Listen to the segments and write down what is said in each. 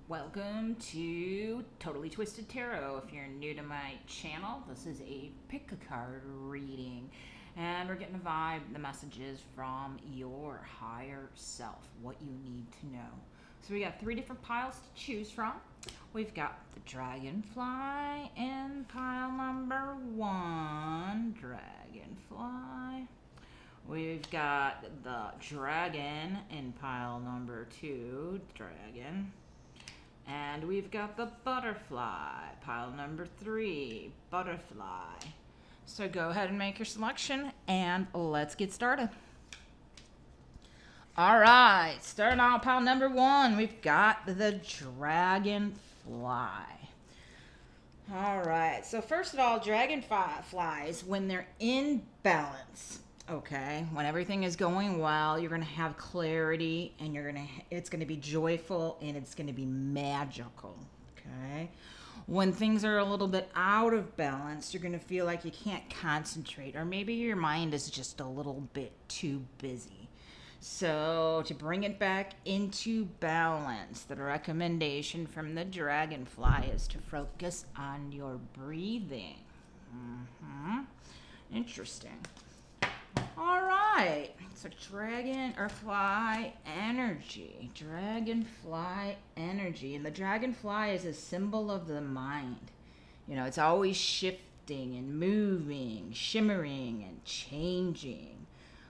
Welcome to Totally Twisted Tarot. If you're new to my channel, this is a pick a card reading. And we're getting a vibe, the messages from your higher self, what you need to know. So we got 3 different piles to choose from. We've got the Dragonfly in pile number 1. Dragonfly. We've got the Dragon in pile number 2. Dragon. And we've got the Butterfly, pile number 3, Butterfly. So go ahead and make your selection, and let's get started. All right, starting on pile number 1, we've got the Dragonfly. All right, so first of all, dragonflies, when they're in balance, okay, when everything is going well, you're going to have clarity, and it's going to be joyful, and it's going to be magical, okay? When things are a little bit out of balance, you're going to feel like you can't concentrate, or maybe your mind is just a little bit too busy. So to bring it back into balance, the recommendation from the Dragonfly is to focus on your breathing. Interesting. All right, so dragonfly energy, and the dragonfly is a symbol of the mind. You know, it's always shifting and moving, shimmering and changing.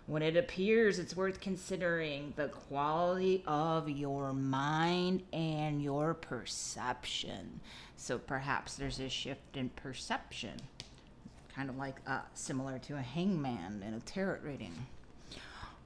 When it appears, it's worth considering the quality of your mind and your perception. So perhaps there's a shift in perception. Kind of like similar to a hangman in a tarot reading.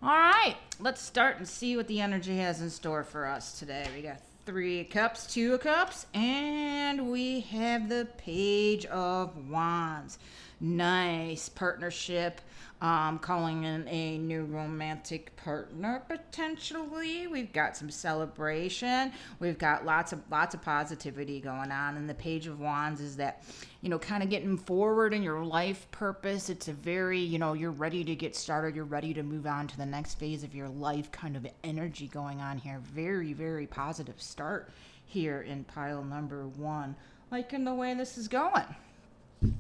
All right, let's start and see what the energy has in store for us today. We got 3 cups, 2 of cups, and we have the Page of Wands. Nice partnership. Calling in a new romantic partner potentially. We've got some celebration. We've got lots of positivity going on. And the Page of Wands is that, you know, kind of getting forward in your life purpose. It's a very, you know, you're ready to get started. You're ready to move on to the next phase of your life kind of energy going on here. Very, very positive start here in pile number 1. Liking the way this is going. All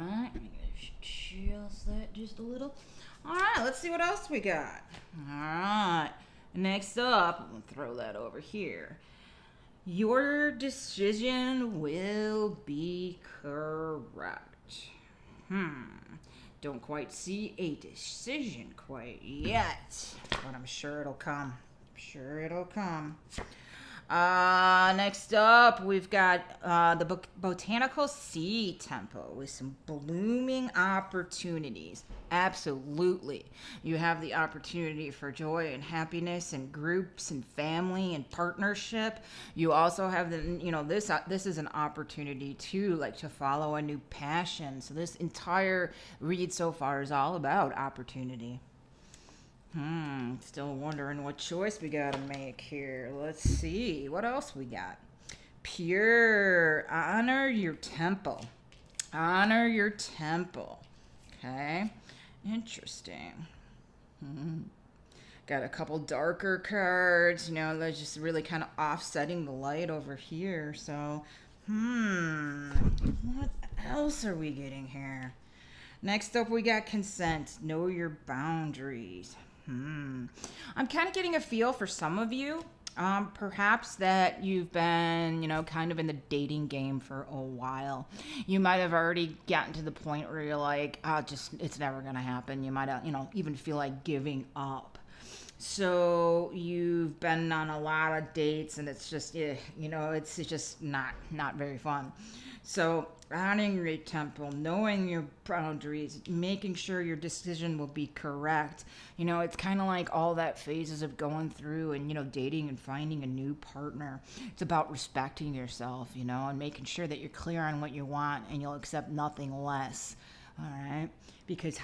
right. Adjust that just a little. All right, let's see what else we got. All right, next up, I'm gonna throw that over here. Your decision will be correct. Don't quite see a decision quite yet, but I'm sure it'll come. Next up, we've got the Botanical Sea Temple with some blooming opportunities. Absolutely. You have the opportunity for joy and happiness and groups and family and partnership. You also have this is an opportunity too, like to follow a new passion. So this entire read so far is all about opportunity. Still wondering what choice we gotta make here. Let's see. What else we got? Pure. Honor your temple. Okay. Interesting. Got a couple darker cards. You know, they're just really kind of offsetting the light over here. So, what else are we getting here? Next up, we got consent. Know your boundaries. I'm kind of getting a feel for some of you, perhaps that you've been, you know, kind of in the dating game for a while. You might have already gotten to the point where you're like, it's never going to happen. You might, even feel like giving up. So you've been on a lot of dates and it's just, it's just not very fun. So honoring your temple, knowing your boundaries, making sure your decision will be correct. You know, it's kind of like all that phases of going through and, you know, dating and finding a new partner. It's about respecting yourself, you know, and making sure that you're clear on what you want and you'll accept nothing less. All right? Because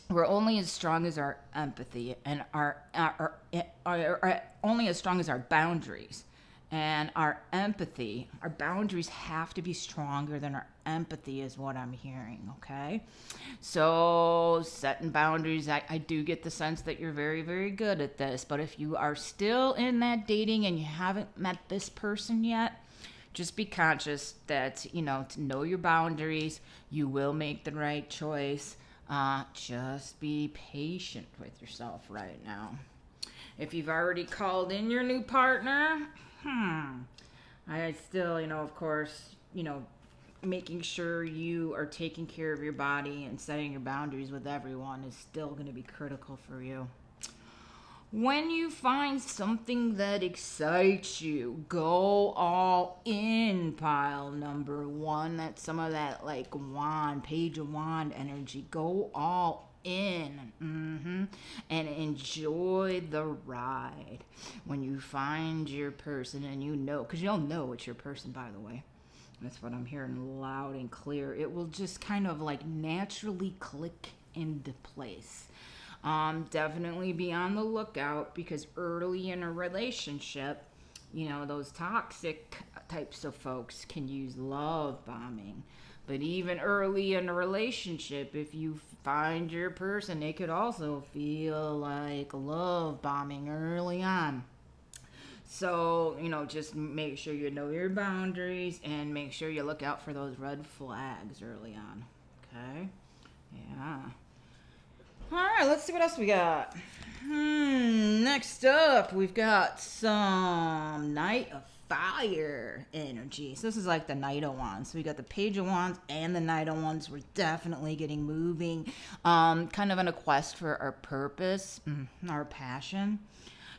we're only as strong as our empathy and our only as strong as our boundaries. And our empathy, our boundaries have to be stronger than our empathy is what I'm hearing, okay? So setting boundaries, I do get the sense that you're very, very good at this. But if you are still in that dating and you haven't met this person yet, just be conscious that, to know your boundaries, you will make the right choice. Just be patient with yourself right now. If you've already called in your new partner, I still, of course, making sure you are taking care of your body and setting your boundaries with everyone is still going to be critical for you. When you find something that excites you, go all in, pile number one. That's some of that like wand, page of wand energy. Go all in and enjoy the ride. When you find your person and because you'll know it's your person, by the way. That's what I'm hearing loud and clear. It will just kind of like naturally click into place. Definitely be on the lookout, because early in a relationship, those toxic types of folks can use love bombing. But even early in a relationship, if you find your person, it could also feel like love bombing early on. So, just make sure you know your boundaries and make sure you look out for those red flags early on. Okay? Yeah. All right, let's see what else we got. Next up, we've got some Knight of Fire energy. So this is like the Knight of Wands. So we got the Page of Wands and the Knight of Wands. We're definitely getting moving, kind of on a quest for our purpose, our passion.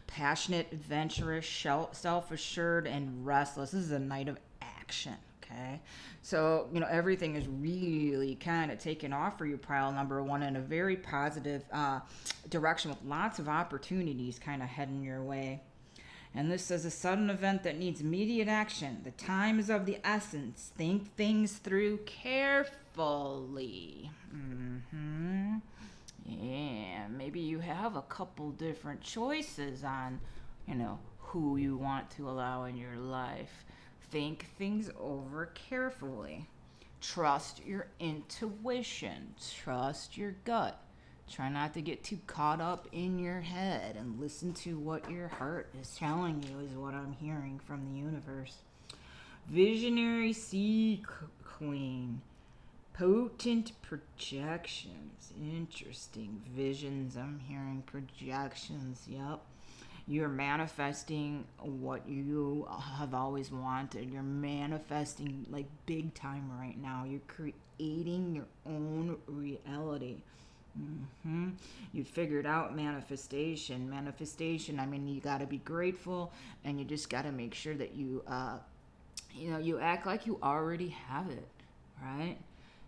Passionate, adventurous, self-assured, and restless. This is a night of action. Okay, so everything is really kind of taking off for you, pile number one, in a very positive direction, with lots of opportunities kind of heading your way. And this is a sudden event that needs immediate action. The time is of the essence. Think things through carefully. Yeah, maybe you have a couple different choices on, who you want to allow in your life. Think things over carefully. Trust your intuition. Trust your gut. Try not to get too caught up in your head and listen to what your heart is telling you, is what I'm hearing from the universe. Visionary Sea Queen. Potent projections. Interesting. Visions. I'm hearing projections. Yep. You're manifesting what you have always wanted. You're manifesting like big time right now. You're creating your own reality. You figured out manifestation. I mean, you got to be grateful, and you just got to make sure that you act like you already have it, right?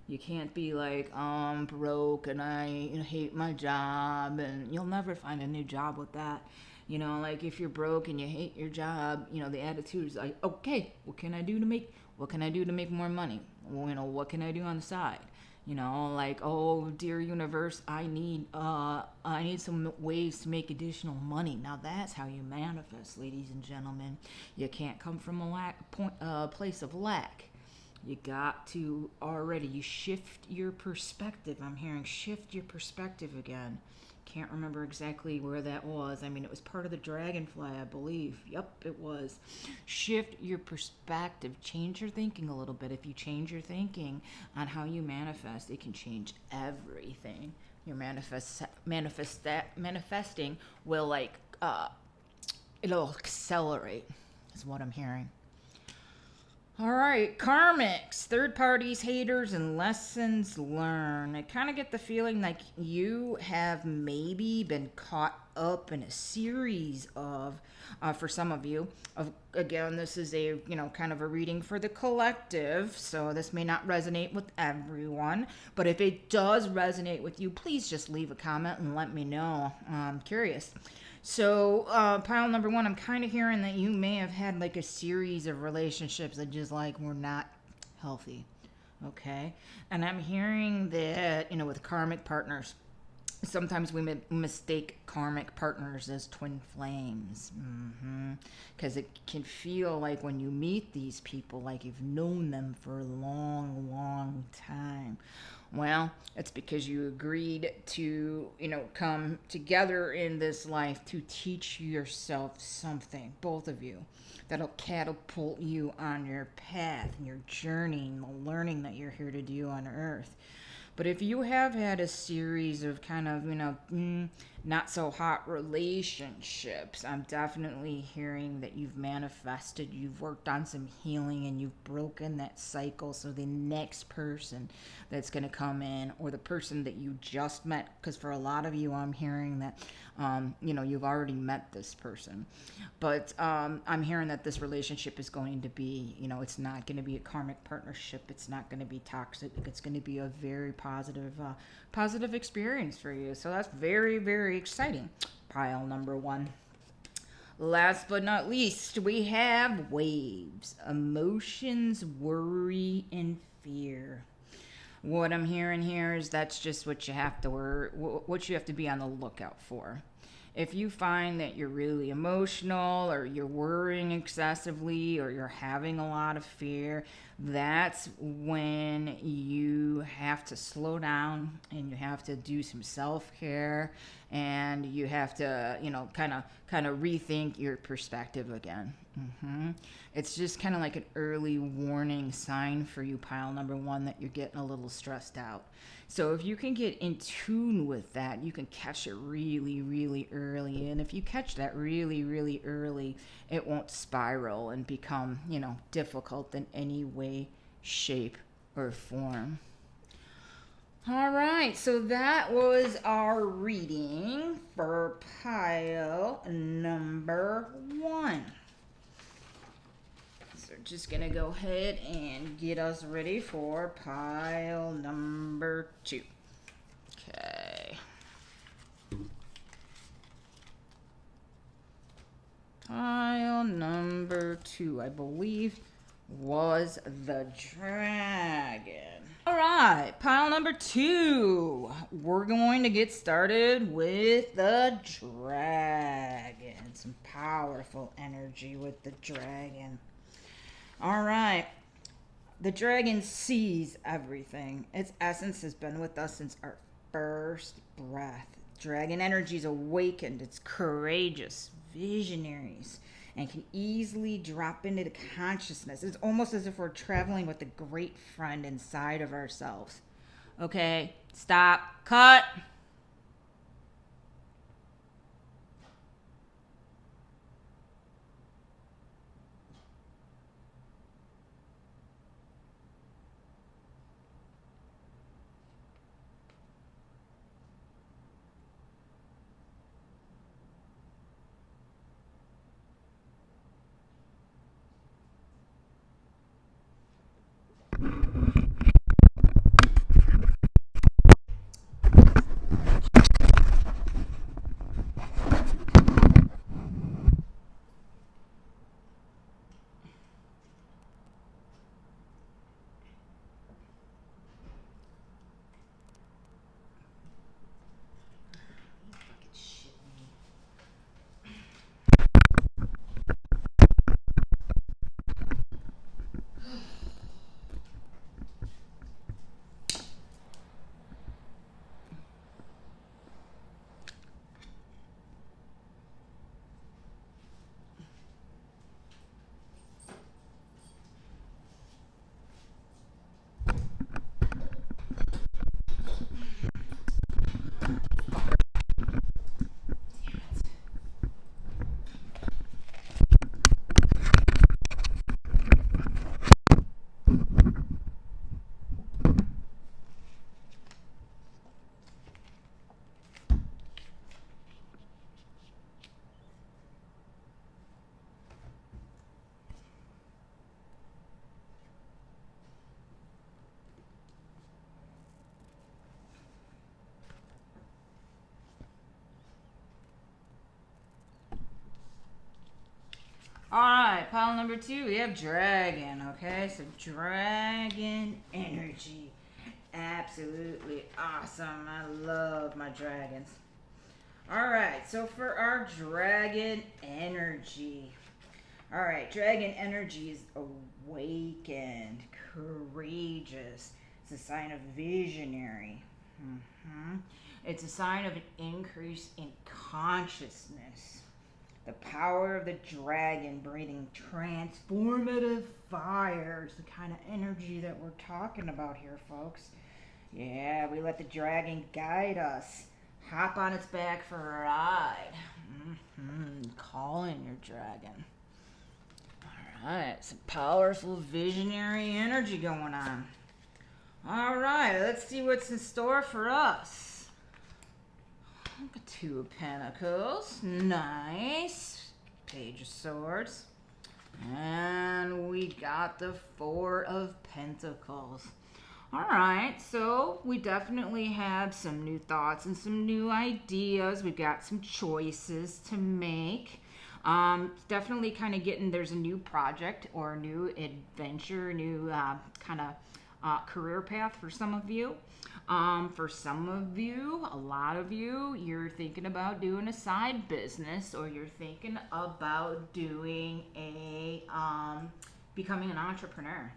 You can't be like, I'm broke and I hate my job, and you'll never find a new job with that. Like if you're broke and you hate your job, the attitude is like, okay, what can I do to make more money? Well, what can I do on the side? Like, oh dear universe, I need some ways to make additional money. Now that's how you manifest, ladies and gentlemen. You can't come from a place of lack. You got to you shift your perspective. I'm hearing shift your perspective again. Can't remember exactly where that was. I mean, it was part of the dragonfly, I believe. Yep, it was. Shift your perspective. Change your thinking a little bit. If you change your thinking on how you manifest, it can change everything. Your manifesting will it'll accelerate, is what I'm hearing. All right, karmics, third parties, haters, and lessons learned. I kind of get the feeling like you have maybe been caught up in a series of, for some of you, again, this is a, kind of a reading for the collective, so this may not resonate with everyone, but if it does resonate with you, please just leave a comment and let me know. I'm curious. So, pile number one, I'm kind of hearing that you may have had like a series of relationships that just were not healthy. Okay. And I'm hearing that, with karmic partners, Sometimes we mistake karmic partners as twin flames. Because it can feel like when you meet these people, like you've known them for a long, long time. Well, it's because you agreed to, come together in this life to teach yourself something, both of you, that'll catapult you on your path and your journey and the learning that you're here to do on Earth. But if you have had a series of kind of, not so hot relationships, I'm definitely hearing that you've manifested, you've worked on some healing, and you've broken that cycle. So the next person that's going to come in, or the person that you just met, because for a lot of you, I'm hearing that, you've already met this person. But I'm hearing that this relationship is going to be, it's not going to be a karmic partnership. It's not going to be toxic. It's going to be a very positive experience for you. So that's very, very exciting. Pile number 1. Last but not least, we have waves, emotions, worry, and fear. What I'm hearing here is that's just what you have to be on the lookout for. If you find that you're really emotional, or you're worrying excessively, or you're having a lot of fear, that's when you have to slow down and you have to do some self-care, and you have to, kind of rethink your perspective again. It's just kind of like an early warning sign for you, pile number 1, that you're getting a little stressed out. So if you can get in tune with that, you can catch it really, really early. And if you catch that really, really early, it won't spiral and become, difficult in any way, shape, or form. All right, so that was our reading for pile number 1. Just gonna go ahead and get us ready for pile number 2. Okay. Pile number 2, I believe, was the dragon. All right, pile number 2. We're going to get started with the dragon. Some powerful energy with the dragon. All right. The dragon sees everything. Its essence has been with us since our first breath. Dragon energy is awakened. It's courageous, visionaries, and can easily drop into the consciousness. It's almost as if we're traveling with a great friend inside of ourselves. Okay, stop, cut. All right, pile number 2, we have dragon, okay? So dragon energy. Absolutely awesome. I love my dragons. All right, so for our dragon energy. All right, dragon energy is awakened, courageous. It's a sign of visionary. It's a sign of an increase in consciousness. The power of the dragon breathing transformative fire is the kind of energy that we're talking about here, folks. Yeah, we let the dragon guide us. Hop on its back for a ride. Call in your dragon. Alright, some powerful visionary energy going on. Alright, let's see what's in store for us. Two of Pentacles. Nice. Page of Swords. And we got the Four of Pentacles. Alright, so we definitely have some new thoughts and some new ideas. We've got some choices to make. Definitely kind of there's a new project or a new adventure, new kind of career path for some of you. For some of you, a lot of you, you're thinking about doing a side business, or you're thinking about doing becoming an entrepreneur.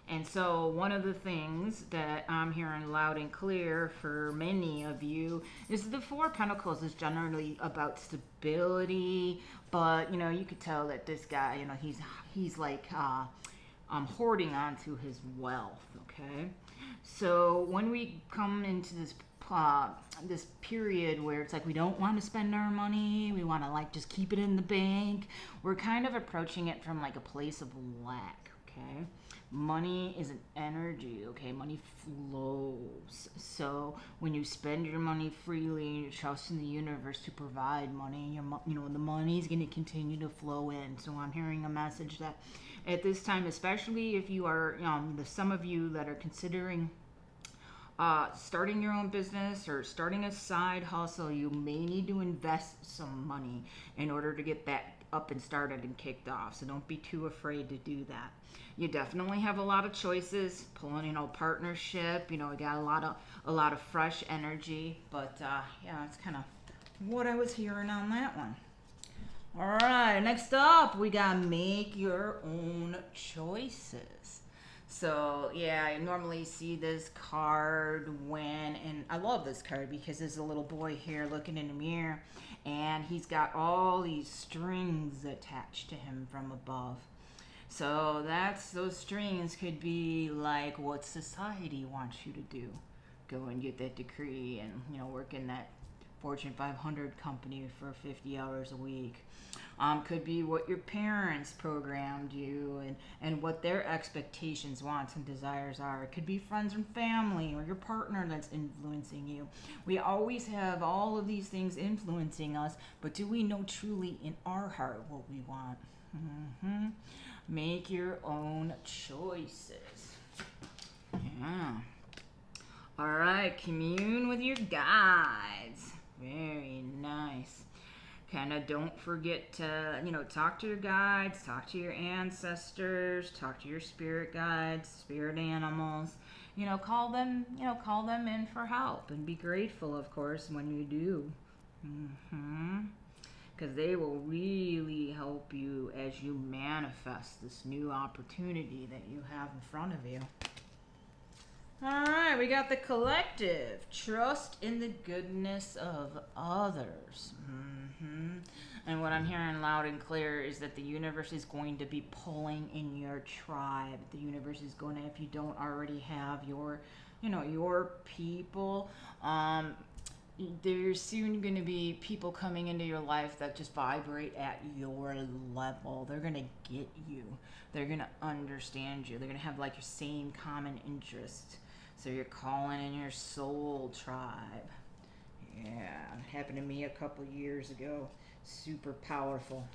And so one of the things that I'm hearing loud and clear for many of you is the Four of Pentacles is generally about stability, but you could tell that this guy, he's like hoarding onto his wealth. Okay, so when we come into this period where it's like we don't want to spend our money, we want to like just keep it in the bank, we're kind of approaching it from like a place of lack. Okay, money is an energy. Okay, money flows. So when you spend your money freely and you trust in the universe to provide money, the money is going to continue to flow in. So I'm hearing a message that at this time, especially if you are some of you that are considering starting your own business or starting a side hustle, you may need to invest some money in order to get that up and started and kicked off. So don't be too afraid to do that. You definitely have a lot of choices, pulling partnership. We got a lot of fresh energy, but yeah, that's kind of what I was hearing on that one. All right, next up we got make your own choices. So yeah, I normally see this card and I love this card because there's a little boy here looking in the mirror, and he's got all these strings attached to him from above. So those strings could be like what society wants you to do. Go and get that degree and work in that Fortune 500 company for 50 hours a week. Could be what your parents programmed you and what their expectations, wants, and desires are. It could be friends and family or your partner that's influencing you. We always have all of these things influencing us, but do we know truly in our heart what we want? Make your own choices. Yeah. All right, commune with your guides. Very nice. Kind of don't forget to, talk to your guides, talk to your ancestors, talk to your spirit guides, spirit animals. Call them in for help, and be grateful, of course, when you do. Because they will really help you as you manifest this new opportunity that you have in front of you. All right, we got the collective. Trust in the goodness of others. And what I'm hearing loud and clear is that the universe is going to be pulling in your tribe. The universe is going to, if you don't already have your people, there's soon going to be people coming into your life that just vibrate at your level. They're going to get you. They're going to understand you. They're going to have like your same common interest. So you're calling in your soul tribe. Yeah, it happened to me a couple years ago. Super powerful.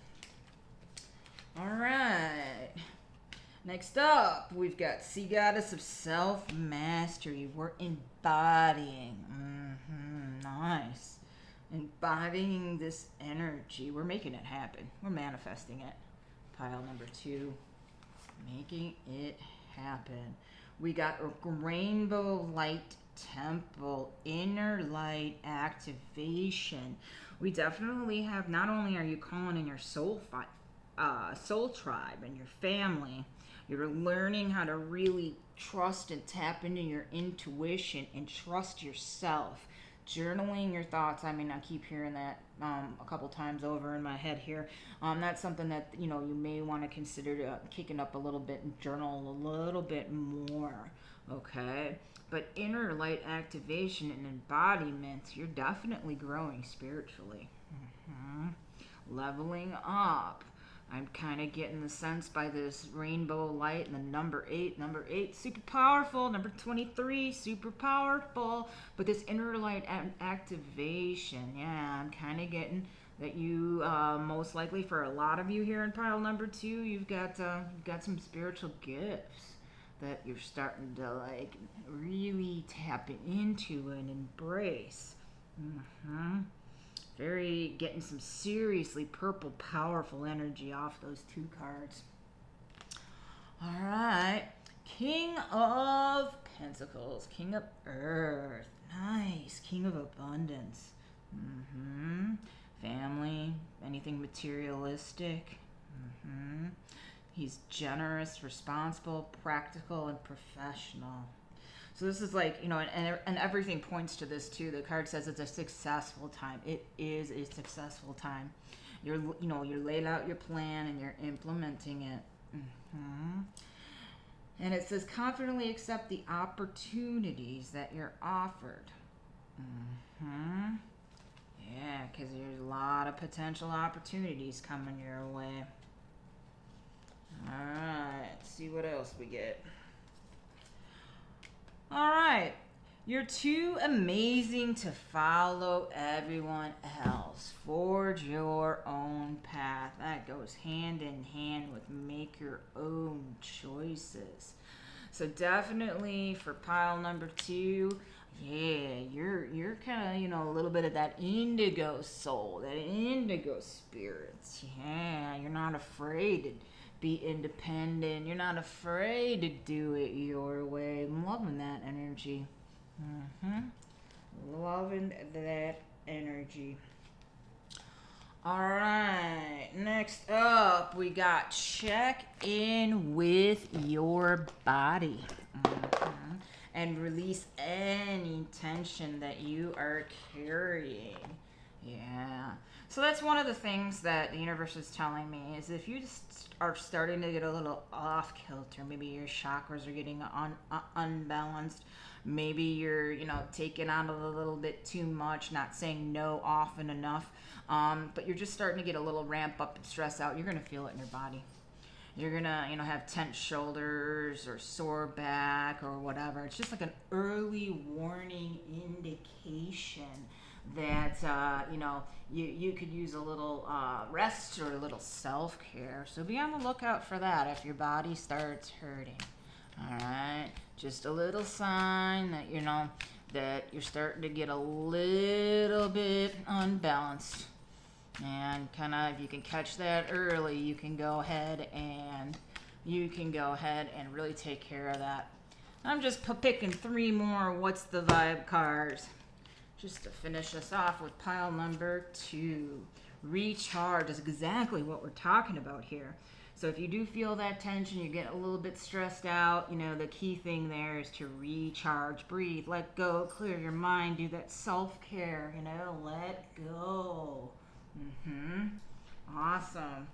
All right. Next up, we've got Sea Goddess of Self-Mastery. We're embodying. Nice. Embodying this energy. We're making it happen. We're manifesting it. Pile number 2. Making it happen. We got a rainbow light temple, inner light activation. We definitely have, not only are you calling in your soul tribe and your family, you're learning how to really trust and tap into your intuition and trust yourself. Journaling your thoughts. I mean, I keep hearing that a couple times over in my head here. That's something that, you may want to consider kicking up a little bit and journal a little bit more. Okay? But inner light activation and embodiment, you're definitely growing spiritually. Leveling up. I'm kind of getting the sense by this rainbow light and the number 8. Number 8, super powerful. Number 23, super powerful. But this inner light activation, yeah, I'm kind of getting that you, most likely for a lot of you here in pile number 2, you've got some spiritual gifts that you're starting to like really tap into and embrace. Very getting some seriously purple, powerful energy off those 2 cards. All right. King of Pentacles. King of Earth. Nice. King of Abundance. Family. Anything materialistic. He's generous, responsible, practical, and professional. So this is like, and everything points to this too. The card says it's a successful time. It is a successful time. You're laid out your plan and you're implementing it. And it says confidently accept the opportunities that you're offered. Yeah, because there's a lot of potential opportunities coming your way. All right, let's see what else we get. All right, you're too amazing to follow everyone else. Forge your own path. That goes hand in hand with make your own choices. So definitely for pile number 2, yeah, you're kind of, a little bit of that indigo soul, that indigo spirit. Yeah, you're not afraid to be independent. You're not afraid to do it your way. I'm loving that energy. Loving that energy. All right. Next up, we got check in with your body. And release any tension that you are carrying. Yeah. So that's one of the things that the universe is telling me is if you just are starting to get a little off kilter, maybe your chakras are getting unbalanced, maybe you're, taking on a little bit too much, not saying no often enough, but you're just starting to get a little ramp up and stress out, you're going to feel it in your body. You're going to, have tense shoulders or sore back or whatever. It's just like an early warning indication that, you could use a little rest or a little self-care. So be on the lookout for that if your body starts hurting. All right? Just a little sign that, that you're starting to get a little bit unbalanced. And kind of, if you can catch that early, you can go ahead and really take care of that. I'm just picking 3 more What's the Vibe cards. Just to finish us off with pile number 2. Recharge is exactly what we're talking about here. So if you do feel that tension, you get a little bit stressed out, the key thing there is to recharge, breathe, let go, clear your mind, do that self-care, let go. Awesome.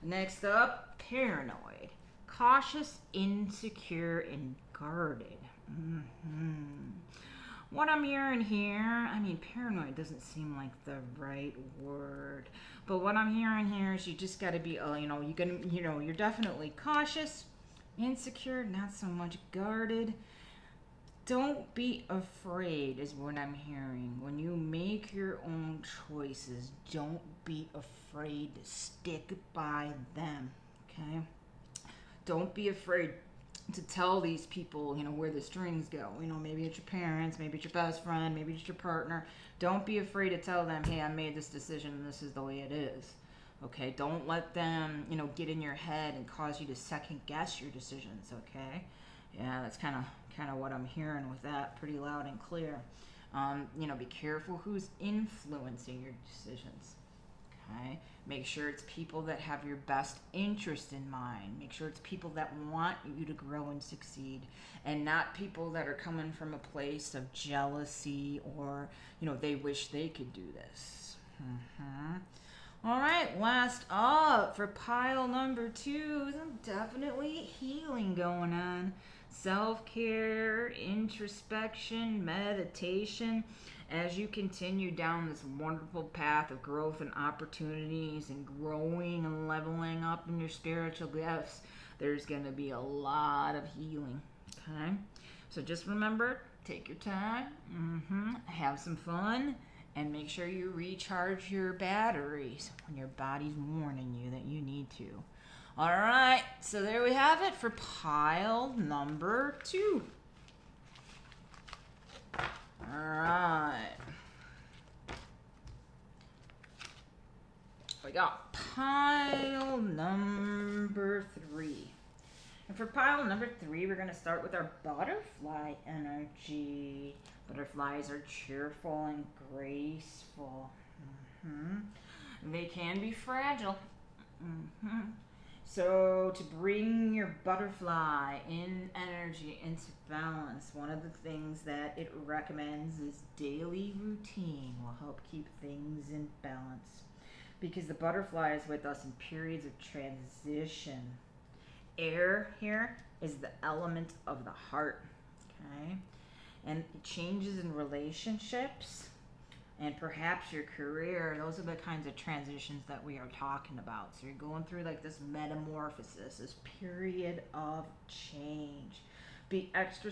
Next up, paranoid. Cautious, insecure, and guarded. What I'm hearing here, paranoid doesn't seem like the right word. But what I'm hearing here is you just got to be, you're definitely cautious, insecure, not so much guarded. Don't be afraid is what I'm hearing. When you make your own choices, don't be afraid to stick by them, okay? Don't be afraid to tell these people, where the strings go. Maybe it's your parents, maybe it's your best friend, maybe it's your partner. Don't be afraid to tell them, hey, I made this decision and this is the way it is. Okay? Don't let them, get in your head and cause you to second guess your decisions, okay? Yeah, that's kind of what I'm hearing with that, pretty loud and clear. Be careful who's influencing your decisions. Okay? Make sure it's people that have your best interest in mind. Make sure it's people that want you to grow and succeed, and not people that are coming from a place of jealousy or, they wish they could do this. All right, last up for pile number 2, some definitely healing going on. Self-care, introspection, meditation. As you continue down this wonderful path of growth and opportunities and growing and leveling up in your spiritual gifts, there's going to be a lot of healing. Okay? So just remember, take your time, have some fun, and make sure you recharge your batteries when your body's warning you that you need to. All right, so there we have it for pile number 2. All right. We got pile number 3. And for pile number 3, we're going to start with our butterfly energy. Butterflies are cheerful and graceful. They can be fragile. So to bring your butterfly in energy into balance, one of the things that it recommends is daily routine will help keep things in balance. Because the butterfly is with us in periods of transition. Air here is the element of the heart, okay? And changes in relationships and perhaps your career, those are the kinds of transitions that we are talking about. So you're going through like this metamorphosis, this period of change. Be extra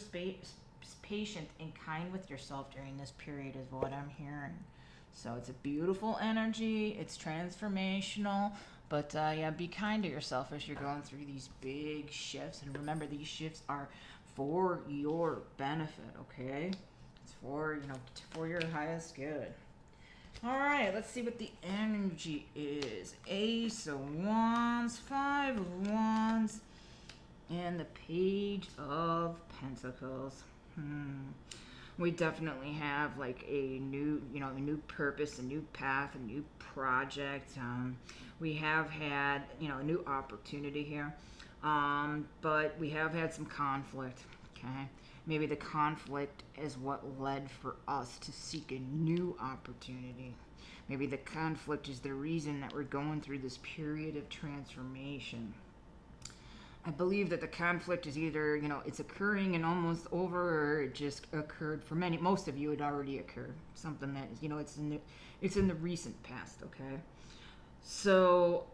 patient and kind with yourself during this period is what I'm hearing. So it's a beautiful energy, it's transformational, but be kind to yourself as you're going through these big shifts. And remember, these shifts are for your benefit, okay? It's for your highest good. All right, let's see what the energy is. Ace of Wands, 5 of Wands, and the Page of Pentacles. We definitely have like a new purpose, a new path, a new project. We have had, a new opportunity here. But we have had some conflict, okay? Maybe the conflict is what led for us to seek a new opportunity. Maybe the conflict is the reason that we're going through this period of transformation. I believe that the conflict is either, it's occurring and almost over, or it just occurred for most of you, it already occurred. Something that is, it's in the recent past, okay? So,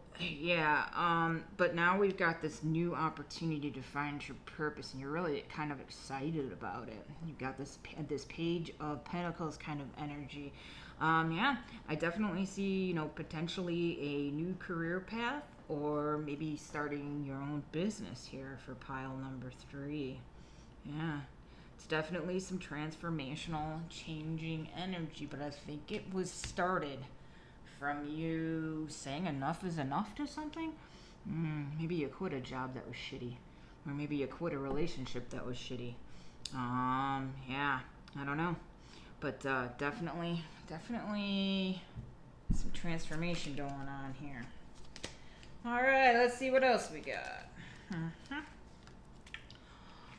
but now we've got this new opportunity to find your purpose, and you're really kind of excited about it. You've got this Page of Pentacles kind of energy. I definitely see, potentially a new career path, or maybe starting your own business here for pile number 3. Yeah, it's definitely some transformational, changing energy, but I think it was started from you saying enough is enough to something. Maybe you quit a job that was shitty, or maybe you quit a relationship that was shitty. I don't know, but definitely some transformation going on here. All right, let's see what else we got.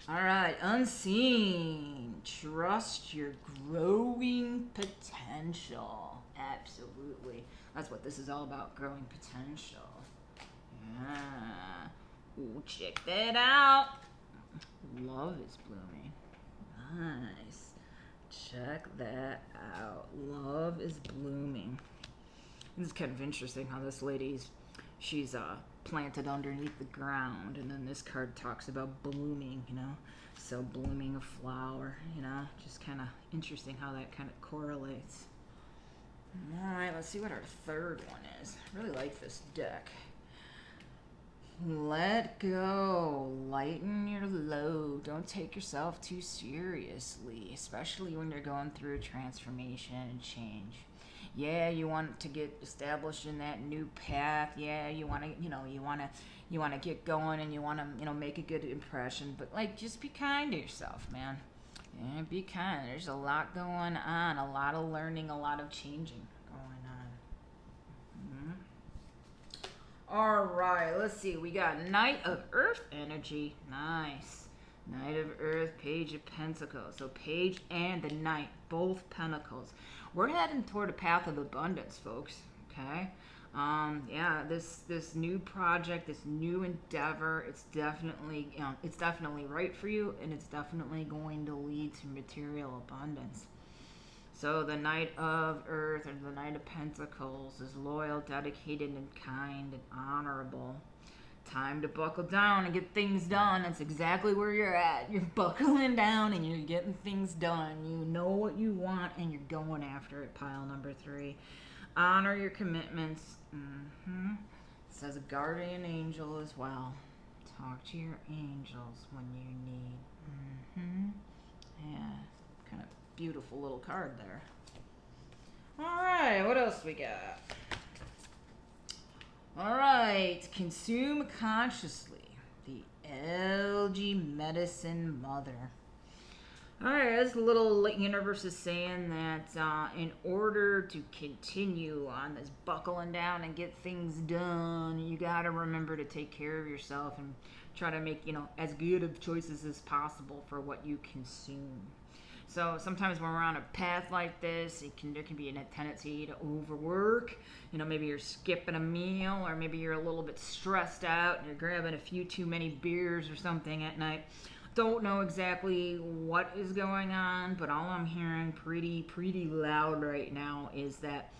All right, Unseen. Trust your growing potential. Absolutely. That's what this is all about, growing potential. Yeah. Ooh, check that out. Love is blooming. Nice. Check that out. Love is blooming. This is kind of interesting how this she's planted underneath the ground, and then this card talks about blooming, so blooming a flower, just kind of interesting how that kind of correlates. All right, let's see what our third one is. I really like this deck. Let go, lighten your load. Don't take yourself too seriously, especially when you're going through a transformation and change. Yeah, you want to get established in that new path. Yeah, you want to, you want to get going, and you want to, make a good impression. But like, just be kind to yourself, man. Yeah, be kind. There's a lot going on, a lot of learning, a lot of changing going on. All right, let's see. We got Knight of Earth energy. Nice. Knight of Earth, Page of Pentacles. So Page and the Knight, both Pentacles. We're heading toward a path of abundance, folks. Okay. Yeah, this new project, this new endeavor, it's definitely right for you, and it's definitely going to lead to material abundance. So the Knight of Earth, or the Knight of Pentacles, is loyal, dedicated, and kind, and honorable. Time to buckle down and get things done. That's exactly where you're at. You're buckling down and you're getting things done. You know what you want and you're going after it. Pile number 3. Honor your commitments. It says a guardian angel as well. Talk to your angels when you need. Yeah, kind of beautiful little card there. All right, what else we got? All right, consume consciously. The LG Medicine Mother. All right, this little universe is saying that in order to continue on this buckling down and get things done, you got to remember to take care of yourself and try to make, as good of choices as possible for what you consume. So sometimes when we're on a path like this, there can be a tendency to overwork. Maybe you're skipping a meal, or maybe you're a little bit stressed out and you're grabbing a few too many beers or something at night. Don't know exactly what is going on, but all I'm hearing pretty loud right now is that,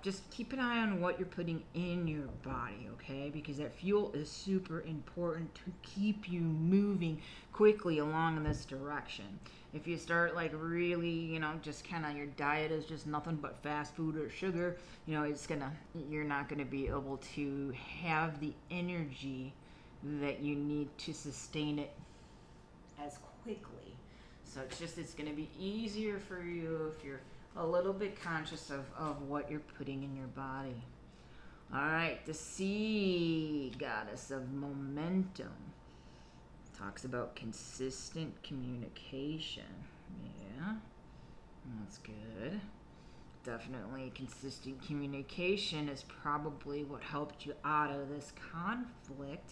just keep an eye on what you're putting in your body, okay? Because that fuel is super important to keep you moving quickly along in this direction. If you start really, just kind of your diet is just nothing but fast food or sugar, you're not gonna be able to have the energy that you need to sustain it as quickly. So it's gonna be easier for you if you're a little bit conscious of what you're putting in your body. All right, the Sea Goddess of Momentum talks about consistent communication. Yeah, that's good. Definitely consistent communication is probably what helped you out of this conflict.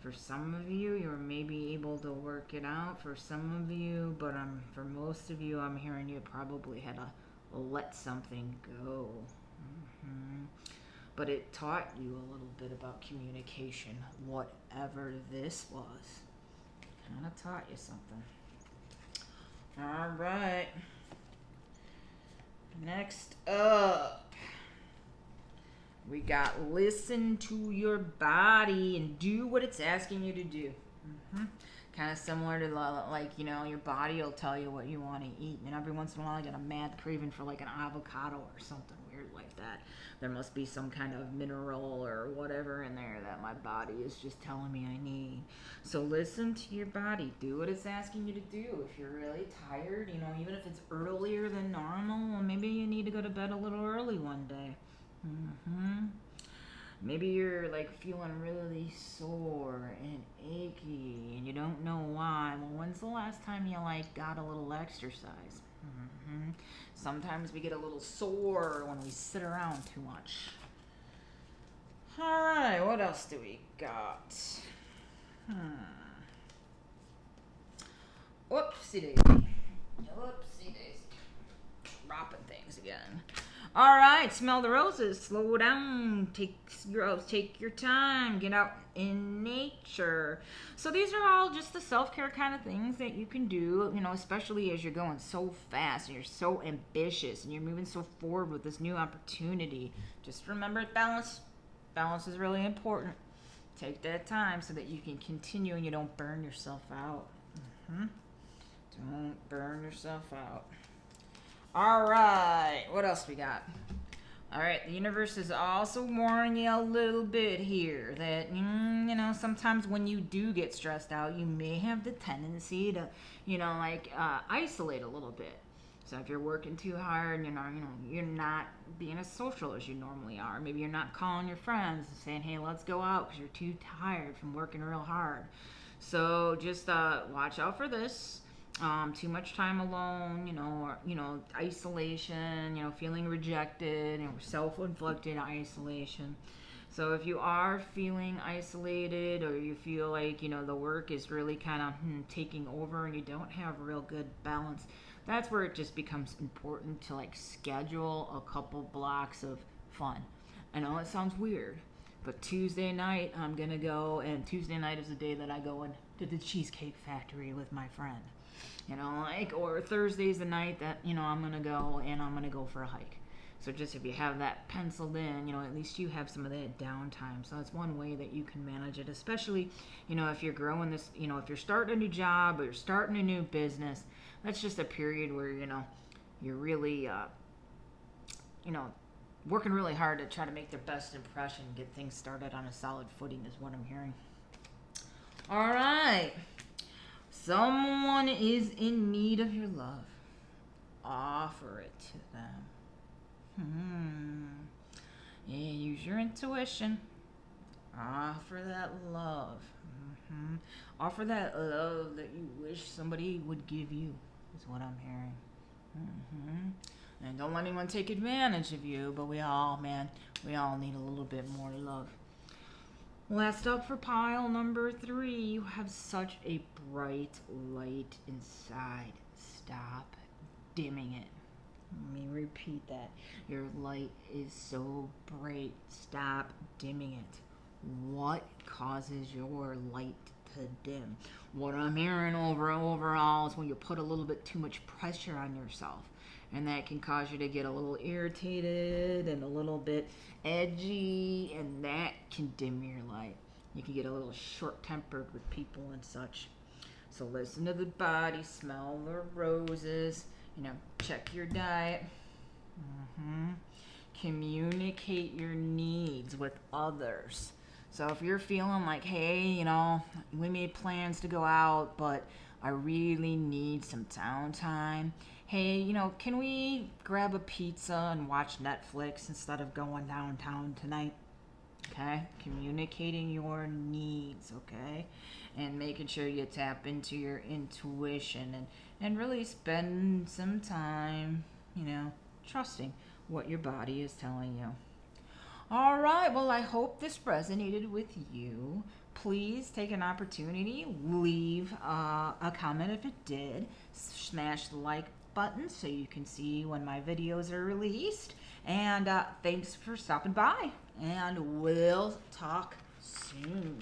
For some of you, you were maybe able to work it out. For some of you, but for most of you, I'm hearing you probably had to let something go. But it taught you a little bit about communication, whatever this was. Kind of taught you something. All right. Next up, we got listen to your body and do what it's asking you to do. Kind of similar to your body will tell you what you want to eat. And every once in a while I get a mad craving for an avocado or something weird like that. There must be some kind of mineral or whatever in there that my body is just telling me I need. So listen to your body. Do what it's asking you to do. If you're really tired, even if it's earlier than normal, well, maybe you need to go to bed a little early one day. Maybe you're feeling really sore and achy and you don't know why. Well, when's the last time you got a little exercise? Sometimes we get a little sore when we sit around too much. All right, what else do we got? Whoopsie daisy. Whoopsie daisy. Dropping things again. All right, smell the roses. Slow down. Take your time. Get out in nature. So these are all just the self-care kind of things that you can do, especially as you're going so fast and you're so ambitious and you're moving so forward with this new opportunity. Just remember balance. Balance is really important. Take that time so that you can continue and you don't burn yourself out. Don't burn yourself out. All right, what else we got? All right, the universe is also warning you a little bit here that, sometimes when you do get stressed out, you may have the tendency to, isolate a little bit. So if you're working too hard, you're not being as social as you normally are. Maybe you're not calling your friends and saying, hey, let's go out, because you're too tired from working real hard. So just watch out for this. Too much time alone, or, isolation, feeling rejected, self-inflicted isolation. So if you are feeling isolated, or you feel like, the work is really kind of taking over and you don't have real good balance, that's where it just becomes important to like schedule a couple blocks of fun. I know it sounds weird, but Tuesday night I'm going to go, and Tuesday night is the day that I go into the Cheesecake Factory with my friend. Or Thursday's the night that, I'm going to go, and I'm going to go for a hike. So just if you have that penciled in, at least you have some of that downtime. So that's one way that you can manage it, especially, if you're growing this, if you're starting a new job or you're starting a new business. That's just a period where, you're really, working really hard to try to make their best impression, get things started on a solid footing is what I'm hearing. All right. Someone is in need of your love. Offer it to them. Yeah, use your intuition. Offer that love. Offer that love that you wish somebody would give you, is what I'm hearing. And don't let anyone take advantage of you, but we all need a little bit more love. Last up for pile number 3, you have such a bright light inside. Stop dimming it. Let me repeat that. Your light is so bright. Stop dimming it. What causes your light to dim? What I'm hearing overall is when you put a little bit too much pressure on yourself. And that can cause you to get a little irritated and a little bit edgy, and that can dim your light. You can get a little short-tempered with people and such. So listen to the body, smell the roses, check your diet. Communicate your needs with others. So if you're feeling like, hey, we made plans to go out, but I really need some downtime. Hey, can we grab a pizza and watch Netflix instead of going downtown tonight? Okay? Communicating your needs, okay? And making sure you tap into your intuition and really spend some time, trusting what your body is telling you. All right, well, I hope this resonated with you. Please take an opportunity, leave a comment if it did. Smash the like button so you can see when my videos are released. And thanks for stopping by, and we'll talk soon.